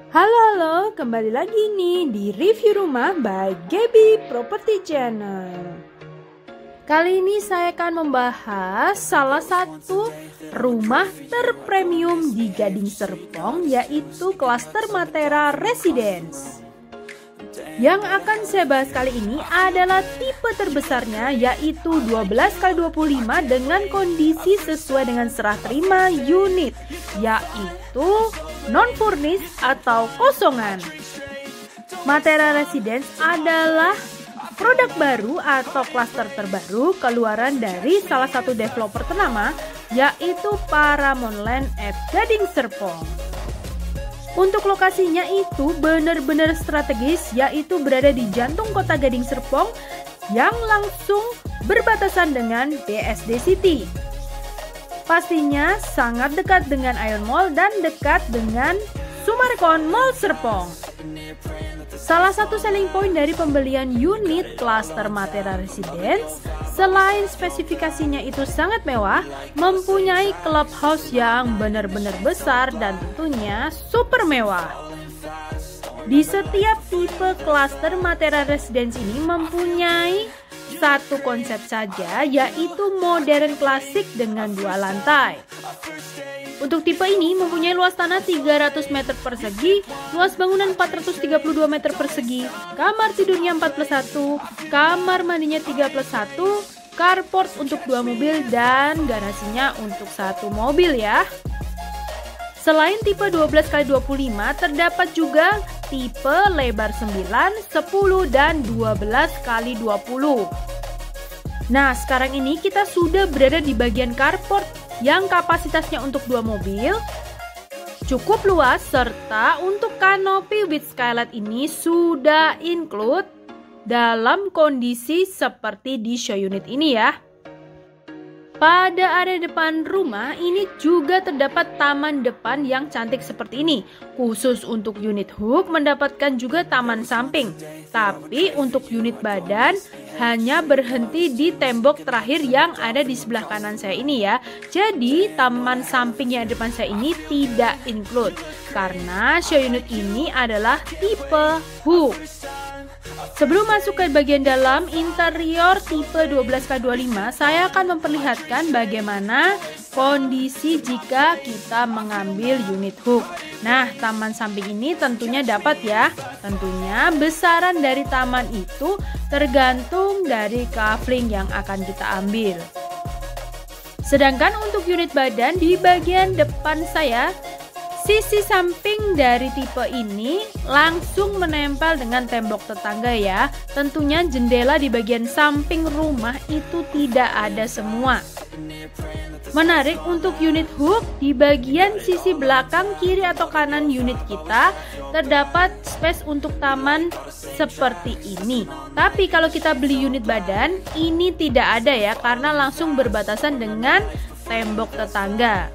Halo, kembali lagi nih di review rumah by Gaby Property Channel. Kali ini saya akan membahas salah satu rumah terpremium di Gading Serpong, yaitu Cluster Matera Residence. Yang akan saya bahas kali ini adalah tipe terbesarnya, yaitu 12x25 dengan kondisi sesuai dengan serah terima unit, yaitu non-furnished atau kosongan. Matera Residence adalah produk baru atau klaster terbaru keluaran dari salah satu developer ternama, yaitu Paramount Land at Gading Serpong. Untuk lokasinya itu benar-benar strategis, yaitu berada di jantung kota Gading Serpong yang langsung berbatasan dengan BSD City. Pastinya sangat dekat dengan Ion Mall dan dekat dengan Summarecon Mall Serpong. Salah satu selling point dari pembelian unit Cluster Matera Residence, selain spesifikasinya itu sangat mewah, mempunyai clubhouse yang benar-benar besar dan tentunya super mewah. Di setiap tipe Cluster Matera Residence ini mempunyai satu konsep saja, yaitu modern klasik dengan 2 lantai. Untuk tipe ini mempunyai luas tanah 300 meter persegi, luas bangunan 432 meter persegi, kamar tidurnya 4+1, kamar mandinya 3+1, carport untuk 2 mobil, dan garasinya untuk 1 mobil ya. Selain tipe 12x25, terdapat juga tipe lebar 9, 10, dan 12x20. Nah, sekarang ini kita sudah berada di bagian carport yang kapasitasnya untuk 2 mobil, cukup luas, serta untuk kanopi with skylight ini sudah include dalam kondisi seperti di show unit ini ya. Pada area depan rumah ini juga terdapat taman depan yang cantik seperti ini. Khusus untuk unit hook mendapatkan juga taman samping. Tapi untuk unit badan hanya berhenti di tembok terakhir yang ada di sebelah kanan saya ini ya. Jadi taman samping yang depan saya ini tidak include, karena show unit ini adalah tipe hook. Sebelum masuk ke bagian dalam interior tipe 12x25, saya akan memperlihatkan bagaimana kondisi jika kita mengambil unit hook. Nah, taman samping ini tentunya dapat ya. Tentunya besaran dari taman itu tergantung dari kafling yang akan kita ambil. Sedangkan untuk unit badan di bagian depan saya, sisi samping dari tipe ini langsung menempel dengan tembok tetangga ya. Tentunya jendela di bagian samping rumah itu tidak ada semua. Menarik untuk unit hook, di bagian sisi belakang kiri atau kanan unit kita terdapat space untuk taman seperti ini. Tapi kalau kita beli unit badan, ini tidak ada ya, karena langsung berbatasan dengan tembok tetangga.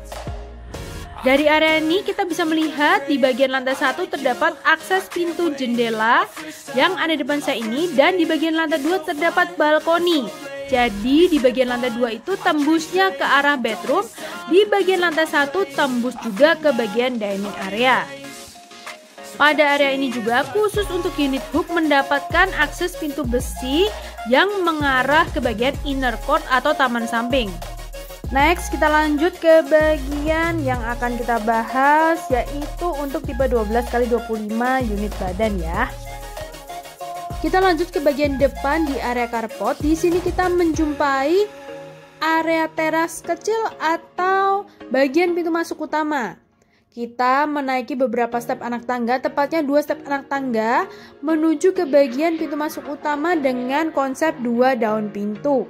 Dari area ini kita bisa melihat di bagian lantai 1 terdapat akses pintu jendela yang ada di depan saya ini, dan di bagian lantai 2 terdapat balkoni. Jadi di bagian lantai 2 itu tembusnya ke arah bedroom, di bagian lantai 1 tembus juga ke bagian dining area. Pada area ini juga khusus untuk unit hook mendapatkan akses pintu besi yang mengarah ke bagian inner court atau taman samping. Next, kita lanjut ke bagian yang akan kita bahas, yaitu untuk tipe 12x25 unit badan ya. Kita lanjut ke bagian depan di area carport. Di sini kita menjumpai area teras kecil atau bagian pintu masuk utama. Kita menaiki beberapa step anak tangga, tepatnya 2 step anak tangga menuju ke bagian pintu masuk utama dengan konsep 2 daun pintu.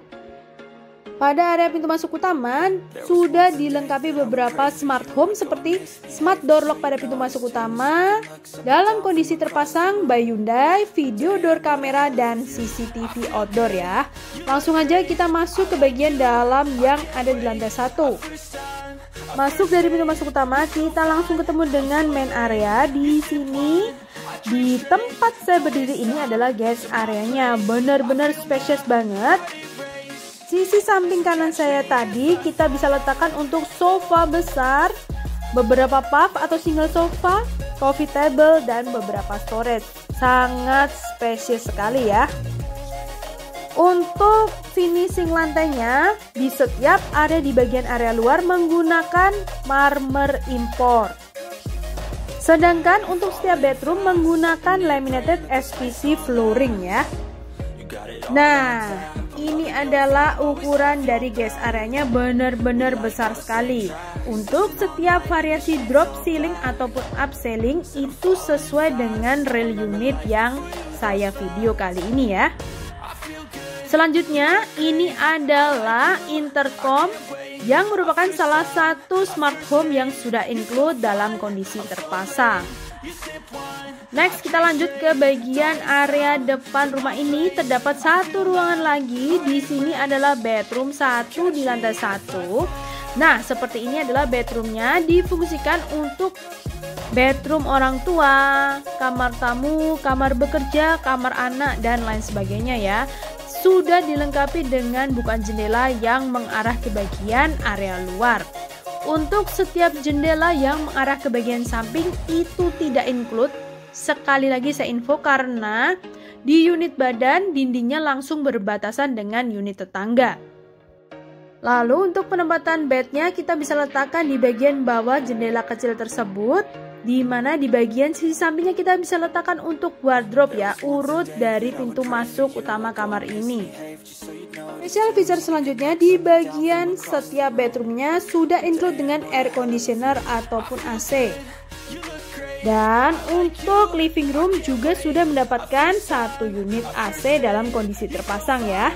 Pada area pintu masuk utama sudah dilengkapi beberapa smart home seperti smart door lock pada pintu masuk utama, dalam kondisi terpasang by Hyundai, video door kamera, dan CCTV outdoor ya. Langsung aja kita masuk ke bagian dalam yang ada di lantai 1. Masuk dari pintu masuk utama, kita langsung ketemu dengan main area. Di sini di tempat saya berdiri ini adalah guest areanya, benar-benar spacious banget. Sisi samping kanan saya tadi kita bisa letakkan untuk sofa besar beberapa puff atau single sofa, coffee table, dan beberapa storage. Sangat spesies sekali ya. Untuk finishing lantainya, di setiap area di bagian area luar menggunakan marmer import. Sedangkan untuk setiap bedroom menggunakan laminated SPC flooring ya. Nah, ini adalah ukuran dari guest areanya, benar-benar besar sekali. Untuk setiap variasi drop ceiling ataupun upselling itu sesuai dengan real unit yang saya video kali ini ya. Selanjutnya, ini adalah intercom yang merupakan salah satu smart home yang sudah include dalam kondisi terpasang. Next, kita lanjut ke bagian area depan rumah ini. Terdapat satu ruangan lagi. Di sini adalah bedroom 1 di lantai 1. Nah, seperti ini adalah bedroomnya, difungsikan untuk bedroom orang tua, kamar tamu, kamar bekerja, kamar anak, dan lain sebagainya ya. Sudah dilengkapi dengan bukaan jendela yang mengarah ke bagian area luar. Untuk setiap jendela yang mengarah ke bagian samping itu tidak include. Sekali lagi saya info karena di unit badan dindingnya langsung berbatasan dengan unit tetangga. Lalu untuk penempatan bednya kita bisa letakkan di bagian bawah jendela kecil tersebut, di mana di bagian sisi sampingnya kita bisa letakkan untuk wardrobe ya, urut dari pintu masuk utama kamar ini. Special feature selanjutnya, di bagian setiap bedroomnya sudah include dengan air conditioner ataupun AC. Dan untuk living room juga sudah mendapatkan satu unit AC dalam kondisi terpasang ya.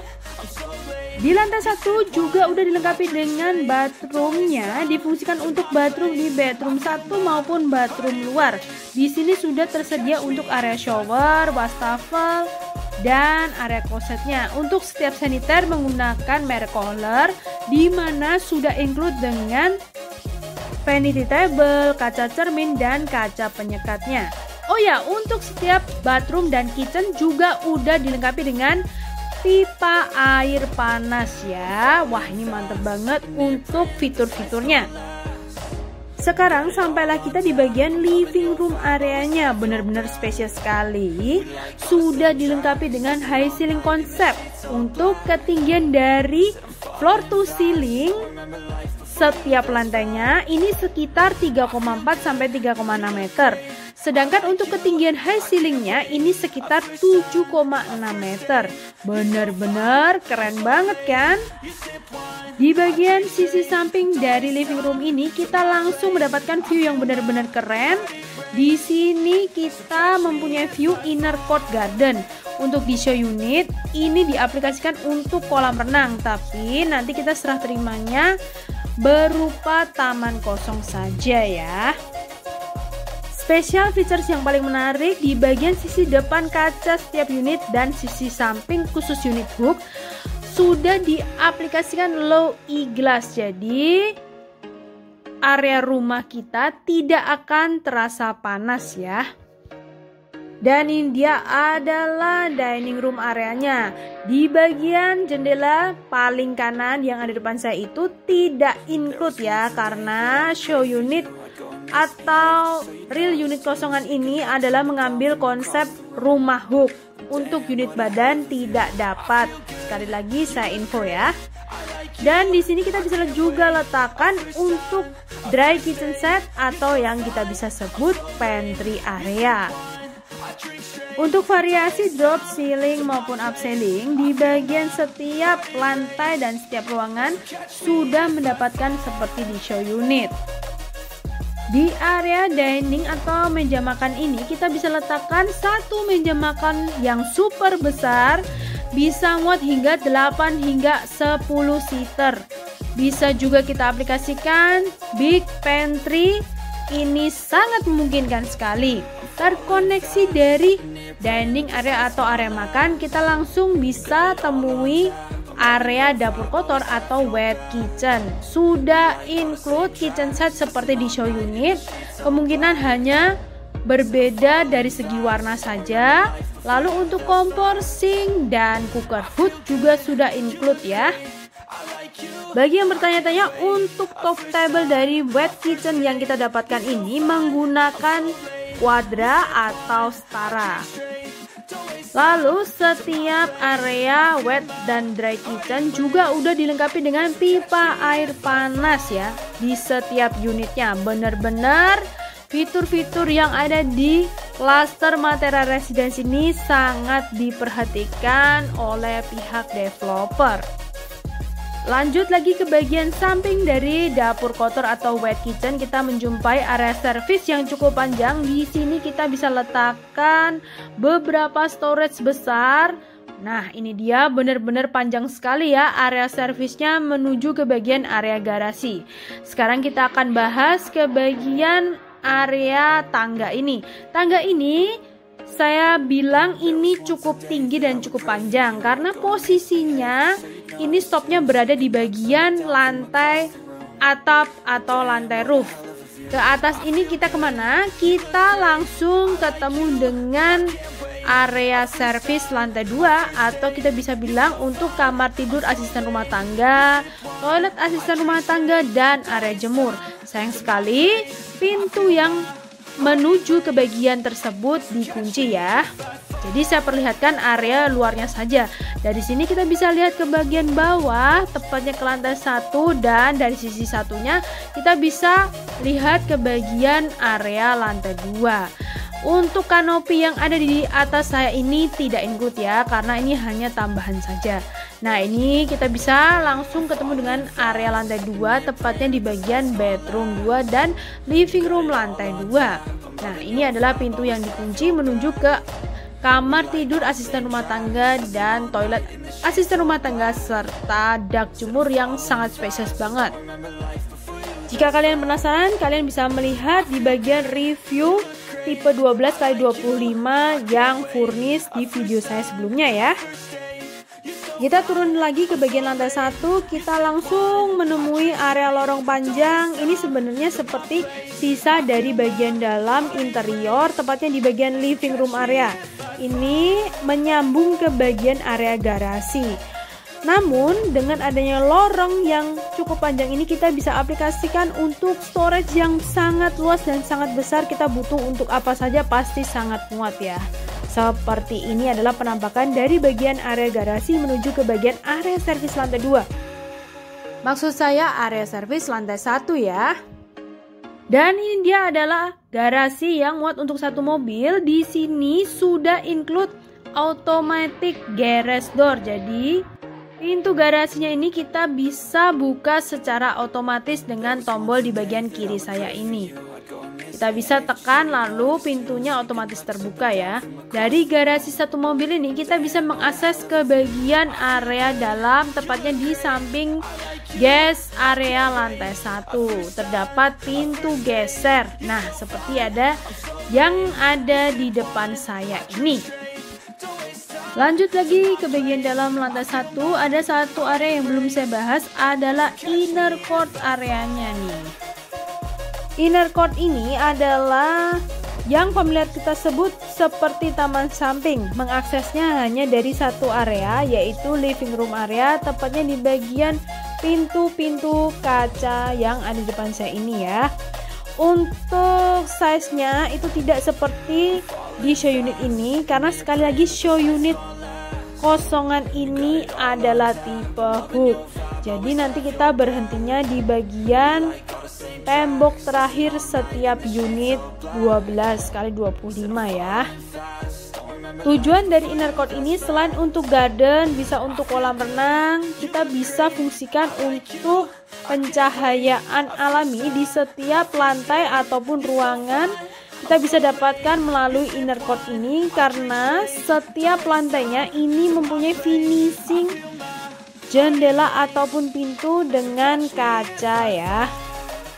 Di lantai 1 juga udah dilengkapi dengan bathroomnya, difungsikan untuk bathroom di bedroom 1 maupun bathroom luar. Di sini sudah tersedia untuk area shower, wastafel, dan area klosetnya. Untuk setiap saniter menggunakan merek Kohler, di mana sudah include dengan vanity table, kaca cermin, dan kaca penyekatnya. Oh ya, untuk setiap bathroom dan kitchen juga udah dilengkapi dengan pipa air panas ya. Wah, ini mantep banget untuk fitur-fiturnya. Sekarang sampailah kita di bagian living room areanya, benar-benar spesial sekali. Sudah dilengkapi dengan high ceiling konsep. Untuk ketinggian dari floor to ceiling setiap lantainya ini sekitar 3,4 sampai 3,6 meter. Sedangkan untuk ketinggian high ceilingnya ini sekitar 7,6 meter. Benar-benar keren banget kan? Di bagian sisi samping dari living room ini kita langsung mendapatkan view yang benar-benar keren. Di sini kita mempunyai view inner court garden. Untuk di show unit ini diaplikasikan untuk kolam renang, tapi nanti kita serah terimanya berupa taman kosong saja ya. Special features yang paling menarik di bagian sisi depan kaca setiap unit dan sisi samping khusus unit hook sudah diaplikasikan low e-glass. Jadi area rumah kita tidak akan terasa panas ya. Dan ini dia adalah dining room areanya. Di bagian jendela paling kanan yang ada di depan saya itu tidak include ya, karena show unit atau real unit kosongan ini adalah mengambil konsep rumah hook. Untuk unit badan tidak dapat. Sekali lagi saya info ya. Dan di sini kita bisa juga letakkan untuk dry kitchen set atau yang kita bisa sebut pantry area. Untuk variasi drop ceiling maupun upselling, di bagian setiap lantai dan setiap ruangan sudah mendapatkan seperti di show unit. Di area dining atau meja makan ini kita bisa letakkan satu meja makan yang super besar, bisa muat hingga 8 hingga 10 seater. Bisa juga kita aplikasikan big pantry. Ini sangat memungkinkan sekali. Terkoneksi dari dining area atau area makan, kita langsung bisa temui area dapur kotor atau wet kitchen. Sudah include kitchen set seperti di show unit. Kemungkinan hanya berbeda dari segi warna saja. Lalu untuk kompor, sink, dan cooker hood juga sudah include ya. Bagi yang bertanya-tanya, untuk top table dari wet kitchen yang kita dapatkan ini menggunakan kuadra atau setara. Lalu setiap area wet dan dry kitchen juga udah dilengkapi dengan pipa air panas ya di setiap unitnya. Bener-bener fitur-fitur yang ada di klaster Matera Residence ini sangat diperhatikan oleh pihak developer. Lanjut lagi ke bagian samping dari dapur kotor atau wet kitchen, kita menjumpai area service yang cukup panjang. Di sini kita bisa letakkan beberapa storage besar. Nah, ini dia benar-benar panjang sekali ya area service-nya menuju ke bagian area garasi. Sekarang kita akan bahas ke bagian area tangga ini. Tangga ini saya bilang ini cukup tinggi dan cukup panjang karena posisinya ini stopnya berada di bagian lantai atap atau lantai roof. Ke atas ini kita kemana? Kita langsung ketemu dengan area servis lantai 2 atau kita bisa bilang untuk kamar tidur asisten rumah tangga, toilet asisten rumah tangga, dan area jemur. Sayang sekali pintu yang menuju ke bagian tersebut dikunci ya. Jadi saya perlihatkan area luarnya saja. Dari sini kita bisa lihat ke bagian bawah, tepatnya ke lantai 1, dan dari sisi satunya kita bisa lihat ke bagian area lantai 2. Untuk kanopi yang ada di atas saya ini tidak include ya, karena ini hanya tambahan saja. Nah, ini kita bisa langsung ketemu dengan area lantai 2, tepatnya di bagian bedroom 2 dan living room lantai 2. Nah, ini adalah pintu yang dikunci menuju ke kamar tidur asisten rumah tangga dan toilet asisten rumah tangga serta dak jemur yang sangat spesies banget. Jika kalian penasaran, kalian bisa melihat di bagian review tipe 12x25 yang furnish di video saya sebelumnya ya. Kita turun lagi ke bagian lantai 1, kita langsung menemui area lorong panjang. Ini sebenarnya seperti sisa dari bagian dalam interior, tepatnya di bagian living room area. Ini menyambung ke bagian area garasi. Namun dengan adanya lorong yang cukup panjang ini, kita bisa aplikasikan untuk storage yang sangat luas dan sangat besar. Kita butuh untuk apa saja pasti sangat muat ya. Seperti ini adalah penampakan dari bagian area garasi menuju ke bagian area servis lantai 2. Maksud saya area servis lantai 1 ya. Dan ini dia adalah garasi yang muat untuk satu mobil. Di sini sudah include automatic garage door. Jadi pintu garasinya ini kita bisa buka secara otomatis dengan tombol di bagian kiri saya ini. Kita bisa tekan lalu pintunya otomatis terbuka ya. Dari garasi satu mobil ini kita bisa mengakses ke bagian area dalam, tepatnya di samping gas area lantai 1. Terdapat pintu geser. Nah, seperti ada yang ada di depan saya ini. Lanjut lagi ke bagian dalam lantai 1, ada satu area yang belum saya bahas, adalah inner court areanya nih. Inner court ini adalah yang familiar kita sebut seperti taman samping. Mengaksesnya hanya dari satu area, yaitu living room area, tepatnya di bagian pintu-pintu kaca yang ada di depan saya ini ya. Untuk size-nya itu tidak seperti di show unit ini, karena sekali lagi show unit kosongan ini adalah tipe hook. Jadi nanti kita berhentinya di bagian tembok terakhir setiap unit 12x25 ya. Tujuan dari inner court ini selain untuk garden, bisa untuk kolam renang, kita bisa fungsikan untuk pencahayaan alami di setiap lantai ataupun ruangan. Kita bisa dapatkan melalui inner court ini karena setiap lantainya ini mempunyai finishing jendela ataupun pintu dengan kaca ya.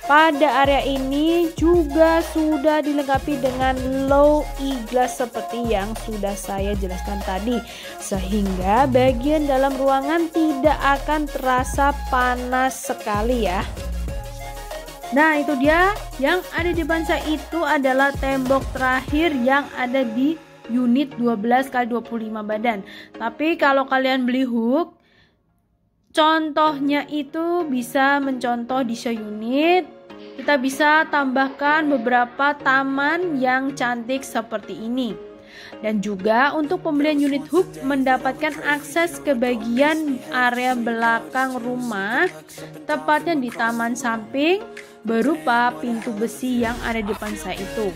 Pada area ini juga sudah dilengkapi dengan low e-glass seperti yang sudah saya jelaskan tadi, sehingga bagian dalam ruangan tidak akan terasa panas sekali ya. Nah, itu dia yang ada di depan saya, itu adalah tembok terakhir yang ada di unit 12x25 badan. Tapi kalau kalian beli hook, Contohnya itu bisa mencontoh di show unit. Kita bisa tambahkan beberapa taman yang cantik seperti ini. Dan juga untuk pembelian unit hook mendapatkan akses ke bagian area belakang rumah, tepatnya di taman samping berupa pintu besi yang ada di depan saya itu.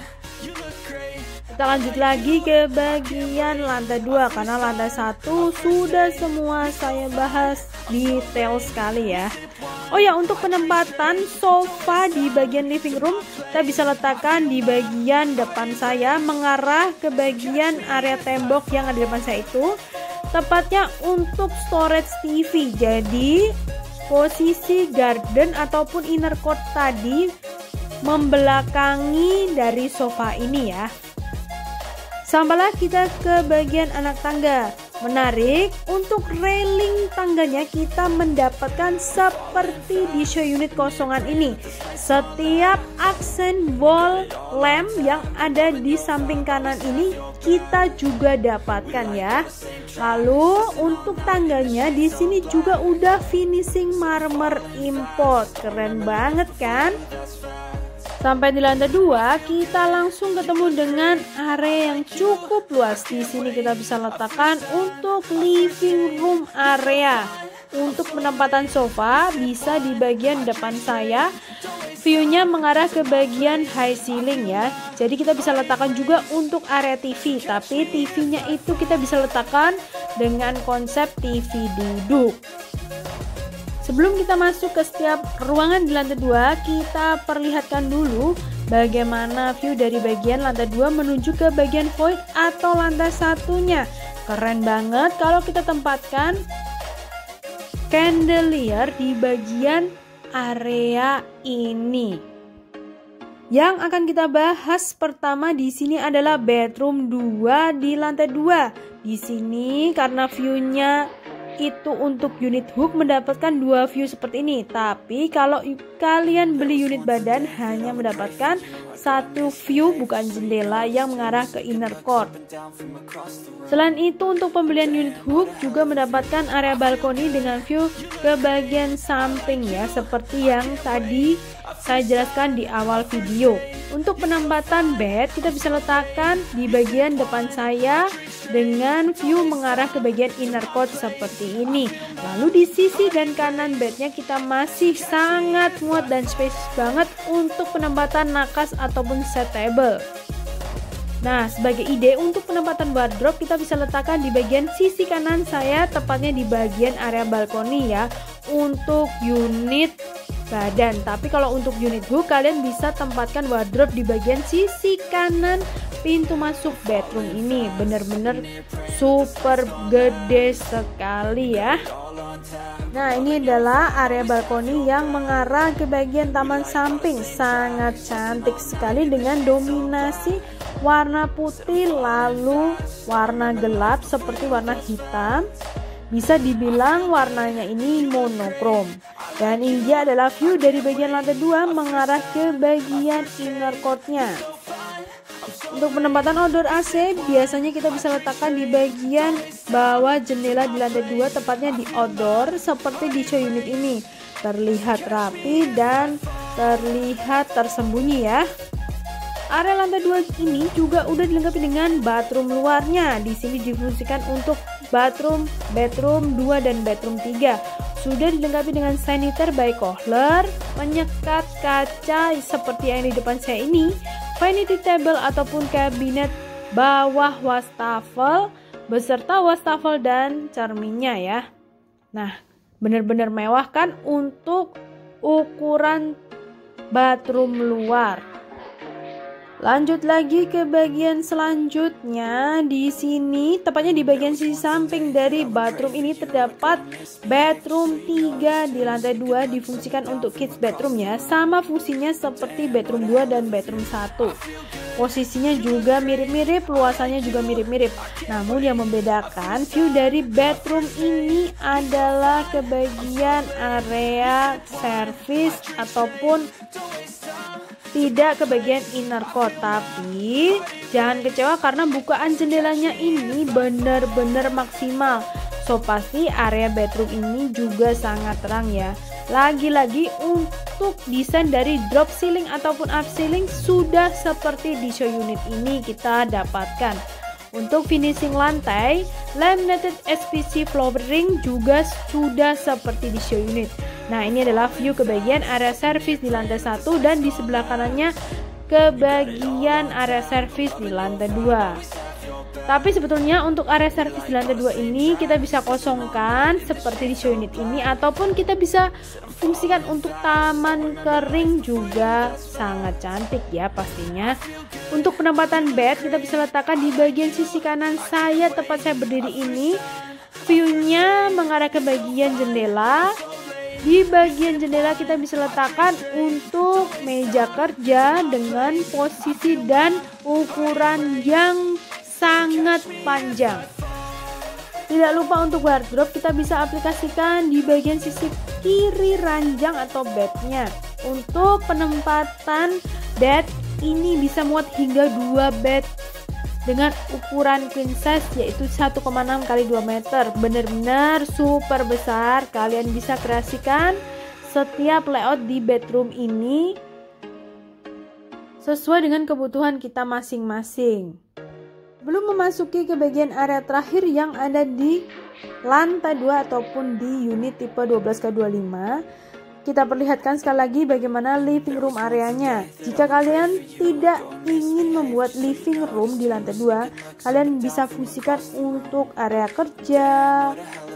Kita lanjut lagi ke bagian lantai 2 karena lantai 1 sudah semua saya bahas detail sekali ya. Oh ya, untuk penempatan sofa di bagian living room kita bisa letakkan di bagian depan saya mengarah ke bagian area tembok yang ada di depan saya itu, tepatnya untuk storage TV. Jadi posisi garden ataupun inner court tadi membelakangi dari sofa ini ya. Sampailah kita ke bagian anak tangga. Menarik, untuk railing tangganya kita mendapatkan seperti di show unit kosongan ini. Setiap aksen wall lamp yang ada di samping kanan ini kita juga dapatkan ya. Lalu untuk tangganya di sini juga udah finishing marmer import. Keren banget kan? Sampai di lantai 2 kita langsung ketemu dengan area yang cukup luas. Di sini kita bisa letakkan untuk living room area. Untuk penempatan sofa bisa di bagian depan saya. View-nya mengarah ke bagian high ceiling ya. Jadi kita bisa letakkan juga untuk area TV. Tapi TV-nya itu kita bisa letakkan dengan konsep TV duduk. Sebelum kita masuk ke setiap ruangan di lantai 2, kita perlihatkan dulu bagaimana view dari bagian lantai 2 menuju ke bagian void atau lantai satunya. Keren banget kalau kita tempatkan chandelier di bagian area ini. Yang akan kita bahas pertama di sini adalah bedroom 2 di lantai 2. Di sini karena view-nya itu untuk unit hook mendapatkan 2 view seperti ini. Tapi kalau kalian beli unit badan hanya mendapatkan 1 view, bukan jendela yang mengarah ke inner court. Selain itu untuk pembelian unit hook juga mendapatkan area balkoni dengan view ke bagian samping ya, seperti yang tadi saya jelaskan di awal video. Untuk penempatan bed kita bisa letakkan di bagian depan saya dengan view mengarah ke bagian inner court seperti ini. Lalu di sisi dan kanan bednya kita masih sangat muat dan space banget untuk penempatan nakas ataupun set table. Nah, sebagai ide untuk penempatan wardrobe kita bisa letakkan di bagian sisi kanan saya, tepatnya di bagian area balkoni ya, untuk unit badan. Tapi kalau untuk unit hook kalian bisa tempatkan wardrobe di bagian sisi kanan pintu masuk bedroom ini. Bener-bener super gede sekali ya. Nah, ini adalah area balkoni yang mengarah ke bagian taman samping. Sangat cantik sekali dengan dominasi warna putih lalu warna gelap seperti warna hitam. Bisa dibilang warnanya ini monokrom. Dan ini dia adalah view dari bagian lantai 2 mengarah ke bagian inner court-nya. Untuk penempatan outdoor AC biasanya kita bisa letakkan di bagian bawah jendela di lantai 2, tepatnya di outdoor seperti di show unit ini. Terlihat rapi dan terlihat tersembunyi ya. Area lantai 2 ini juga udah dilengkapi dengan bathroom luarnya. Di sini difungsikan untuk bedroom 2 dan bedroom 3. Sudah dilengkapi dengan saniter by Kohler, penyekat kaca seperti yang di depan saya ini, vanity table ataupun kabinet bawah wastafel beserta wastafel dan cerminnya ya. Nah, benar-benar mewah kan untuk ukuran bathroom luar. Lanjut lagi ke bagian selanjutnya. Di sini tepatnya di bagian sisi samping dari bathroom ini terdapat bedroom 3 di lantai 2, difungsikan untuk kids bedroom ya. Sama fungsinya seperti bedroom 2 dan bedroom 1. Posisinya juga mirip-mirip, luasannya juga mirip-mirip. Namun yang membedakan view dari bedroom ini adalah ke bagian area service ataupun tidak ke bagian inner court. Tapi jangan kecewa karena bukaan jendelanya ini benar-benar maksimal. So pasti area bedroom ini juga sangat terang ya. Lagi-lagi untuk desain dari drop ceiling ataupun up ceiling sudah seperti di show unit ini kita dapatkan. Untuk finishing lantai, laminated SPC flooring juga sudah seperti di show unit. Nah, ini adalah view ke bagian area service di lantai 1 dan di sebelah kanannya ke bagian area service di lantai 2. Tapi sebetulnya untuk area service di lantai 2 ini kita bisa kosongkan seperti di show unit ini, ataupun kita bisa fungsikan untuk taman kering juga sangat cantik ya pastinya. Untuk penempatan bed kita bisa letakkan di bagian sisi kanan saya, tempat saya berdiri ini. View-nya mengarah ke bagian jendela. Di bagian jendela kita bisa letakkan untuk meja kerja dengan posisi dan ukuran yang sangat panjang. Tidak lupa untuk wardrobe kita bisa aplikasikan di bagian sisi kiri ranjang atau bednya. Untuk penempatan bed ini bisa muat hingga 2 bed dengan ukuran queen size yaitu 1,6 x 2 meter. Benar-benar super besar. Kalian bisa kreasikan setiap layout di bedroom ini sesuai dengan kebutuhan kita masing-masing. Belum memasuki ke bagian area terakhir yang ada di lantai 2 ataupun di unit tipe 12x25. Kita perlihatkan sekali lagi bagaimana living room areanya. Jika kalian tidak ingin membuat living room di lantai 2, kalian bisa fungsikan untuk area kerja,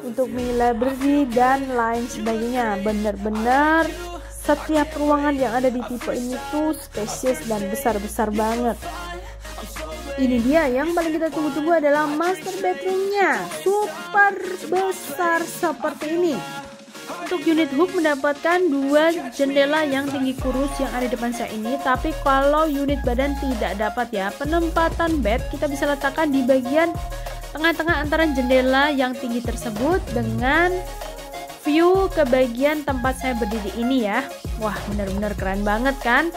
untuk mini library dan lain sebagainya. Benar-benar setiap ruangan yang ada di tipe ini tuh spesies dan besar-besar banget. Ini dia yang paling kita tunggu-tunggu adalah master bedroomnya, super besar seperti ini. Untuk unit hub mendapatkan 2 jendela yang tinggi kurus yang ada di depan saya ini. Tapi kalau unit badan tidak dapat ya, penempatan bed kita bisa letakkan di bagian tengah-tengah antara jendela yang tinggi tersebut dengan view ke bagian tempat saya berdiri ini ya. Wah, benar-benar keren banget kan?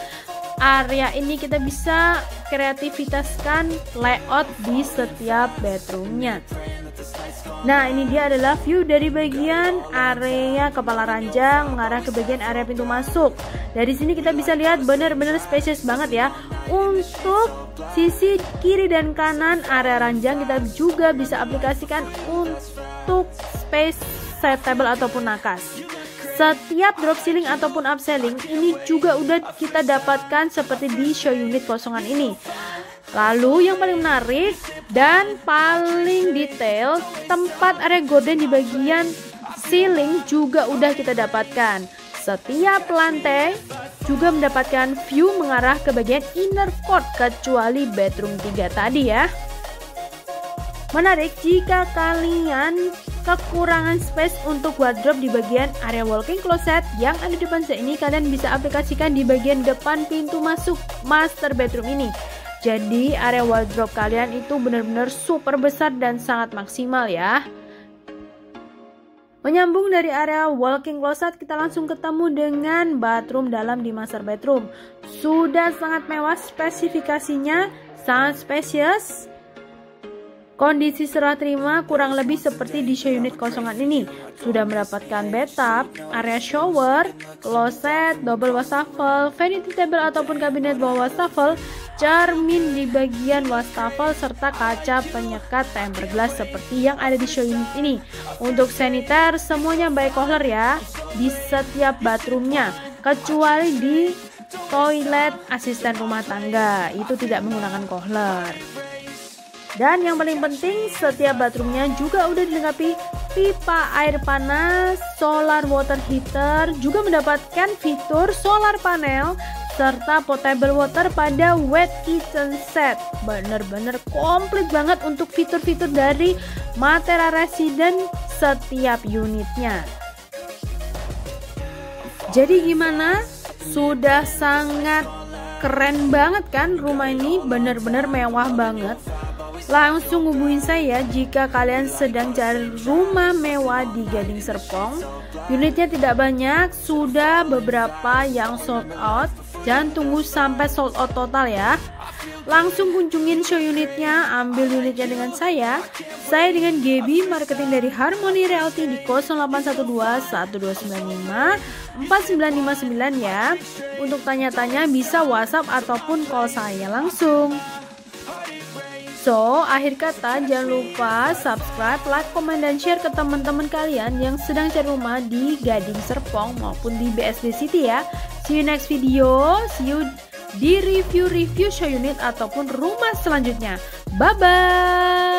Area ini kita bisa kreativitaskan layout di setiap bedroomnya. Nah, ini dia adalah view dari bagian area kepala ranjang mengarah ke bagian area pintu masuk. Dari sini kita bisa lihat benar-benar spesies banget ya. Untuk sisi kiri dan kanan area ranjang kita juga bisa aplikasikan untuk space side table ataupun nakas. Setiap drop ceiling ataupun up ceiling ini juga udah kita dapatkan seperti di show unit kosongan ini. Lalu yang paling menarik dan paling detail, tempat area gorden di bagian ceiling juga udah kita dapatkan. Setiap lantai juga mendapatkan view mengarah ke bagian inner court kecuali bedroom 3 tadi ya. Menarik jika kalian kekurangan space untuk wardrobe di bagian area walk-in closet yang ada di depan saya ini, kalian bisa aplikasikan di bagian depan pintu masuk master bedroom ini. Jadi area wardrobe kalian itu benar-benar super besar dan sangat maksimal ya. Menyambung dari area walk-in closet, kita langsung ketemu dengan bathroom dalam di master bedroom. Sudah sangat mewah spesifikasinya, sangat spacious. Kondisi serah terima kurang lebih seperti di show unit kosongan ini. Sudah mendapatkan bathtub, area shower, closet, double wastafel, vanity table ataupun kabinet bawah wastafel, cermin di bagian wastafel, serta kaca penyekat tempered glass seperti yang ada di show unit ini. Untuk saniter semuanya by Kohler ya di setiap bathroomnya, kecuali di toilet asisten rumah tangga itu tidak menggunakan Kohler. Dan yang paling penting, setiap bathroomnya juga udah dilengkapi pipa air panas, solar water heater, juga mendapatkan fitur solar panel, serta potable water pada wet kitchen set. Bener-bener komplit banget untuk fitur-fitur dari Matera Resident setiap unitnya. Jadi gimana? Sudah sangat keren banget kan rumah ini? Bener-bener mewah banget. Langsung hubungin saya jika kalian sedang cari rumah mewah di Gading Serpong. Unitnya tidak banyak, sudah beberapa yang sold out. Jangan tunggu sampai sold out total ya. Langsung kunjungin show unitnya, ambil unitnya dengan saya dengan Gaby, marketing dari Harmony Realty di 0812 1295 4959 ya. Untuk tanya-tanya bisa WhatsApp ataupun call saya langsung. So, akhir kata jangan lupa subscribe, like, komen, dan share ke teman-teman kalian yang sedang cari rumah di Gading Serpong maupun di BSD City ya. See you next video, see you di review show unit ataupun rumah selanjutnya. Bye-bye.